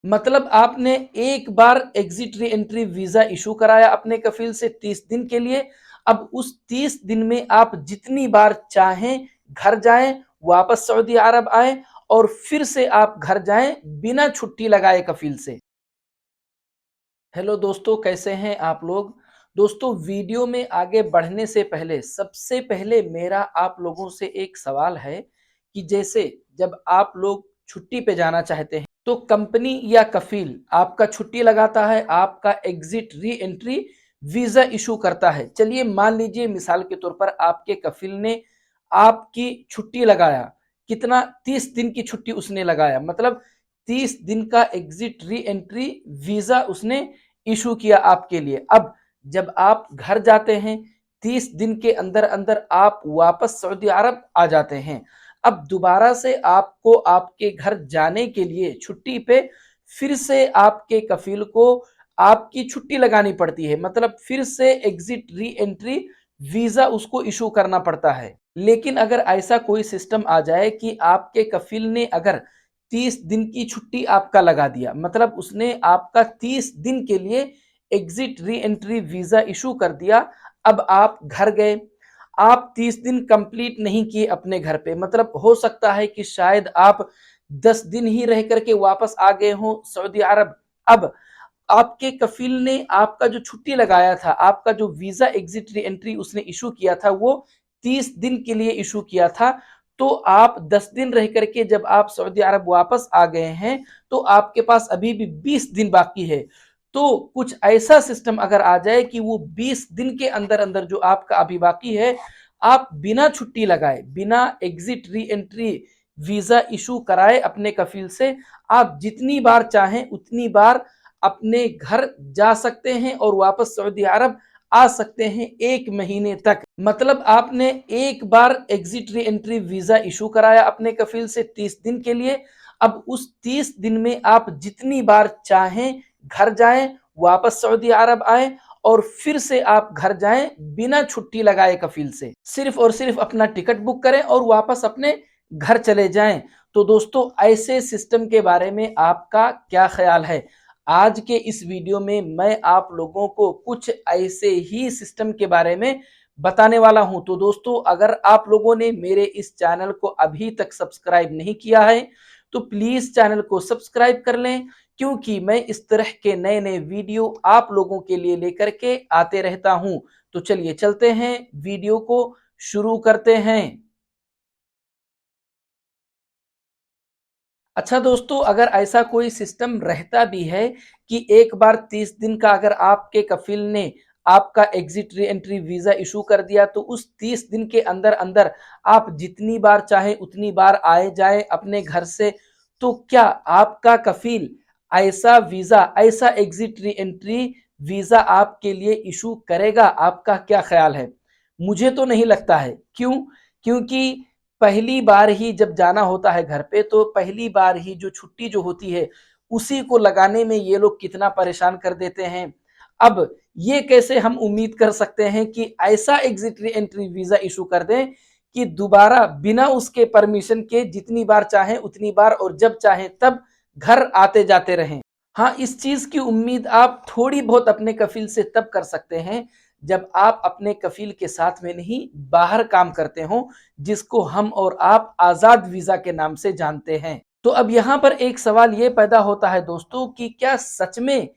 मतलब आपने एक बार exit re-entry visa issue कराया अपने कफील से 30 दिन के लिए। अब उस 30 दिन में आप जितनी बार चाहें घर जाएं, वापस सऊदी अरब आए और फिर से आप घर जाएं बिना छुट्टी लगाए कफील से। हेलो दोस्तों, कैसे हैं आप लोग। दोस्तों, वीडियो में आगे बढ़ने से पहले सबसे पहले मेरा आप लोगों से एक सवाल है कि जैसे जब आप लोग छुट्टी पे जाना चाहते हैं तो कंपनी या कफील आपका छुट्टी लगाता है, आपका exit re-entry visa issue करता है। चलिए मान लीजिए मिसाल के तौर पर आपके कफील ने आपकी छुट्टी लगाया, कितना 30 दिन की छुट्टी उसने लगाया, मतलब 30 दिन का एग्जिट री एंट्री वीजा उसने इशू किया आपके लिए। अब जब आप घर जाते हैं 30 दिन के अंदर अंदर आप वापस सऊदी अरब आ जाते हैं। अब दोबारा से आपको आपके घर जाने के लिए छुट्टी पे फिर से आपके कफील को आपकी छुट्टी लगानी पड़ती है, मतलब फिर से एग्जिट री एंट्री वीजा उसको इशू करना पड़ता है। लेकिन अगर ऐसा कोई सिस्टम आ जाए कि आपके कफील ने अगर 30 दिन की छुट्टी आपका लगा दिया, मतलब उसने आपका 30 दिन के लिए exit re-entry visa issue कर दिया। अब आप घर गए, आप 30 दिन कंप्लीट नहीं किए अपने घर पे, मतलब हो सकता है कि शायद आप 10 दिन ही रह करके वापस आ गए हो सऊदी अरब। अब आपके कफील ने आपका जो छुट्टी लगाया था, आपका जो वीजा एग्जिट री एंट्री उसने इशू किया था, वो 30 दिन के लिए इशू किया था। तो आप 10 दिन रह करके जब आप सऊदी अरब वापस आ गए हैं तो आपके पास अभी भी 20 दिन बाकी है। तो कुछ ऐसा सिस्टम अगर आ जाए कि वो 20 दिन के अंदर अंदर जो आपका अभी बाकी है, आप बिना छुट्टी लगाए, बिना exit re-entry visa issue कराए अपने कफील से आप जितनी बार चाहें उतनी बार अपने घर जा सकते हैं और वापस सऊदी अरब आ सकते हैं 1 महीने तक। मतलब आपने एक बार exit re-entry visa issue कराया अपने कफील से 30 दिन के लिए। अब उस 30 दिन में आप जितनी बार चाहें घर जाएं, वापस सऊदी अरब आए और फिर से आप घर जाएं बिना छुट्टी लगाए कफील से, सिर्फ और सिर्फ अपना टिकट बुक करें और वापस अपने घर चले जाएं। तो दोस्तों, ऐसे सिस्टम के बारे में आपका क्या ख्याल है। आज के इस वीडियो में मैं आप लोगों को कुछ ऐसे ही सिस्टम के बारे में बताने वाला हूं। तो दोस्तों, अगर आप लोगों ने मेरे इस चैनल को अभी तक सब्सक्राइब नहीं किया है तो प्लीज चैनल को सब्सक्राइब कर लें, क्योंकि मैं इस तरह के नए नए वीडियो आप लोगों के लिए लेकर के आते रहता हूं। तो चलिए चलते हैं, वीडियो को शुरू करते हैं। अच्छा दोस्तों, अगर ऐसा कोई सिस्टम रहता भी है कि एक बार 30 दिन का अगर आपके कफील ने आपका exit re-entry visa issue कर दिया तो उस 30 दिन के अंदर अंदर आप जितनी बार चाहे उतनी बार आए जाए अपने घर से, तो क्या आपका कफील ऐसा वीजा, ऐसा एग्जिट री एंट्री वीजा आपके लिए इशू करेगा। आपका क्या ख्याल है। मुझे तो नहीं लगता है। क्यों? क्योंकि पहली बार ही जब जाना होता है घर पे तो पहली बार ही जो छुट्टी जो होती है उसी को लगाने में ये लोग कितना परेशान कर देते हैं। अब ये कैसे हम उम्मीद कर सकते हैं कि ऐसा exit re-entry visa issue कर दें कि दोबारा बिना उसके परमिशन के जितनी बार चाहें उतनी बार और जब चाहें तब घर आते जाते रहें। हाँ, इस चीज की उम्मीद आप थोड़ी बहुत अपने कफील से तब कर सकते हैं जब आप अपने कफील के साथ में नहीं बाहर काम करते हो, जिसको हम और आप आजाद वीजा के नाम से जानते हैं। तो अब यहाँ पर एक सवाल ये पैदा होता है दोस्तों कि क्या सच में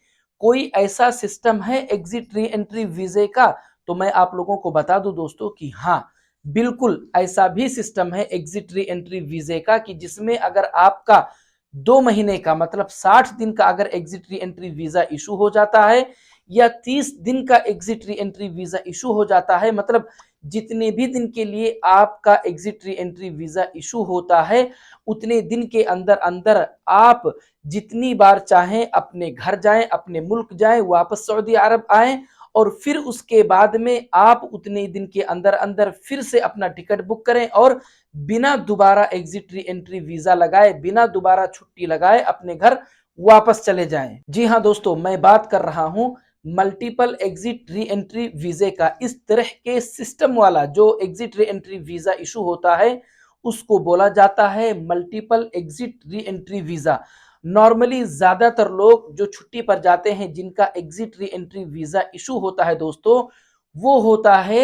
कोई ऐसा सिस्टम है एग्जिट री एंट्री वीजे का। तो मैं आप लोगों को बता दूं दोस्तों कि हाँ, बिल्कुल ऐसा भी सिस्टम है एग्जिट री एंट्री वीजे का कि जिसमें अगर आपका 2 महीने का मतलब 60 दिन का अगर exit re-entry visa issue हो जाता है या 30 दिन का exit re-entry visa issue हो जाता है, मतलब जितने भी दिन के लिए आपका exit re-entry visa issue होता है उतने दिन के अंदर अंदर आप जितनी बार चाहें अपने घर जाएं, अपने मुल्क जाएं, वापस सऊदी अरब आएं और फिर उसके बाद में आप उतने दिन के अंदर अंदर फिर से अपना टिकट बुक करें और बिना दोबारा एग्जिट री एंट्री वीजा लगाए, बिना दोबारा छुट्टी लगाए अपने घर वापस चले जाएं। जी हाँ दोस्तों, मैं बात कर रहा हूं मल्टीपल एग्जिट री एंट्री वीजे का। इस तरह के सिस्टम वाला जो exit re-entry visa issue होता है उसको बोला जाता है multiple exit re-entry visa. Normally ज्यादातर लोग जो छुट्टी पर जाते हैं जिनका exit re-entry visa issue होता है दोस्तों, वो होता है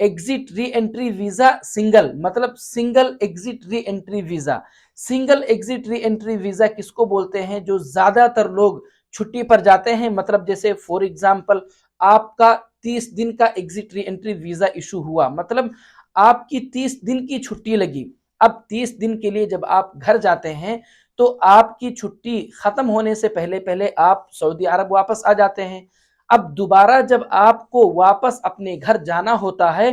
exit re-entry visa single, मतलब single exit re-entry visa. Single exit re-entry visa किसको बोलते हैं? जो ज्यादातर लोग छुट्टी पर जाते हैं, मतलब जैसे फॉर एग्जाम्पल आपका 30 दिन का exit re-entry visa issue हुआ, मतलब आपकी 30 दिन की छुट्टी लगी। अब 30 दिन के लिए जब आप घर जाते हैं तो आपकी छुट्टी खत्म होने से पहले पहले आप सऊदी अरब वापस आ जाते हैं। अब दोबारा जब आपको वापस अपने घर जाना होता है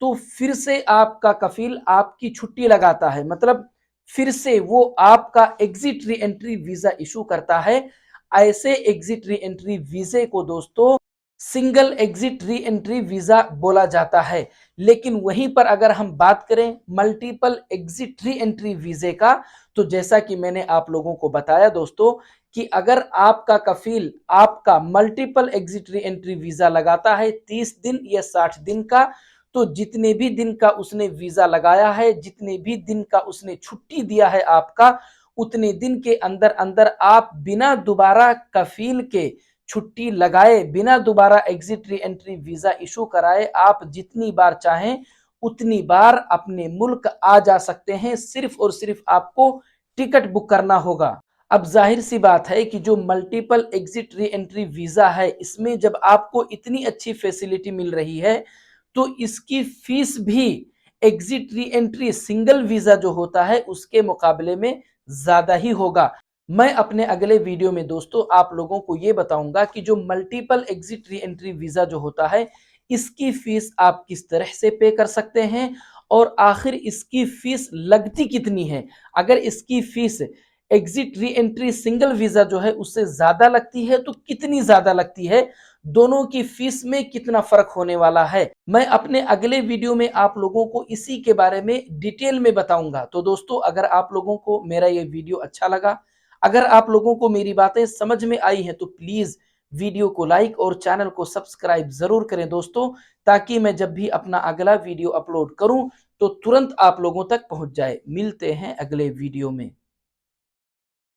तो फिर से आपका कफील आपकी छुट्टी लगाता है, मतलब फिर से वो आपका exit re-entry visa issue करता है। ऐसे एग्जिट री एंट्री वीजे को दोस्तों single exit re-entry visa बोला जाता है। लेकिन वहीं पर अगर हम बात करें मल्टीपल एग्जिट री एंट्री वीजे का, तो जैसा कि मैंने आप लोगों को बताया दोस्तों कि अगर आपका कफील आपका multiple exit re-entry visa लगाता है 30 दिन या 60 दिन का, तो जितने भी दिन का उसने वीजा लगाया है, जितने भी दिन का उसने छुट्टी दिया है आपका, उतने दिन के अंदर अंदर आप बिना दोबारा कफील के छुट्टी लगाए, बिना दोबारा exit re-entry visa issue कराए, आप जितनी बार चाहें उतनी बार अपने मुल्क आ जा सकते हैं। सिर्फ और सिर्फ आपको टिकट बुक करना होगा। अब जाहिर सी बात है कि जो multiple exit re-entry visa है, इसमें जब आपको इतनी अच्छी फैसिलिटी मिल रही है तो इसकी फीस भी exit re entry single visa जो होता है उसके मुकाबले में ज्यादा ही होगा। मैं अपने अगले वीडियो में दोस्तों आप लोगों को ये बताऊंगा कि जो multiple exit re-entry visa जो होता है इसकी फीस आप किस तरह से पे कर सकते हैं और आखिर इसकी फीस लगती कितनी है। अगर इसकी fees exit re entry single visa जो है उससे ज्यादा लगती है तो कितनी ज्यादा लगती है, दोनों की फीस में कितना फर्क होने वाला है, मैं अपने अगले वीडियो में आप लोगों को इसी के बारे में डिटेल में बताऊंगा। तो दोस्तों अगर आप लोगों को मेरा ये वीडियो अच्छा लगा, अगर आप लोगों को मेरी बातें समझ में आई हैं, तो प्लीज वीडियो को लाइक और चैनल को सब्सक्राइब जरूर करें दोस्तों, ताकि मैं जब भी अपना अगला वीडियो अपलोड करूं तो तुरंत आप लोगों तक पहुंच जाए। मिलते हैं अगले वीडियो में।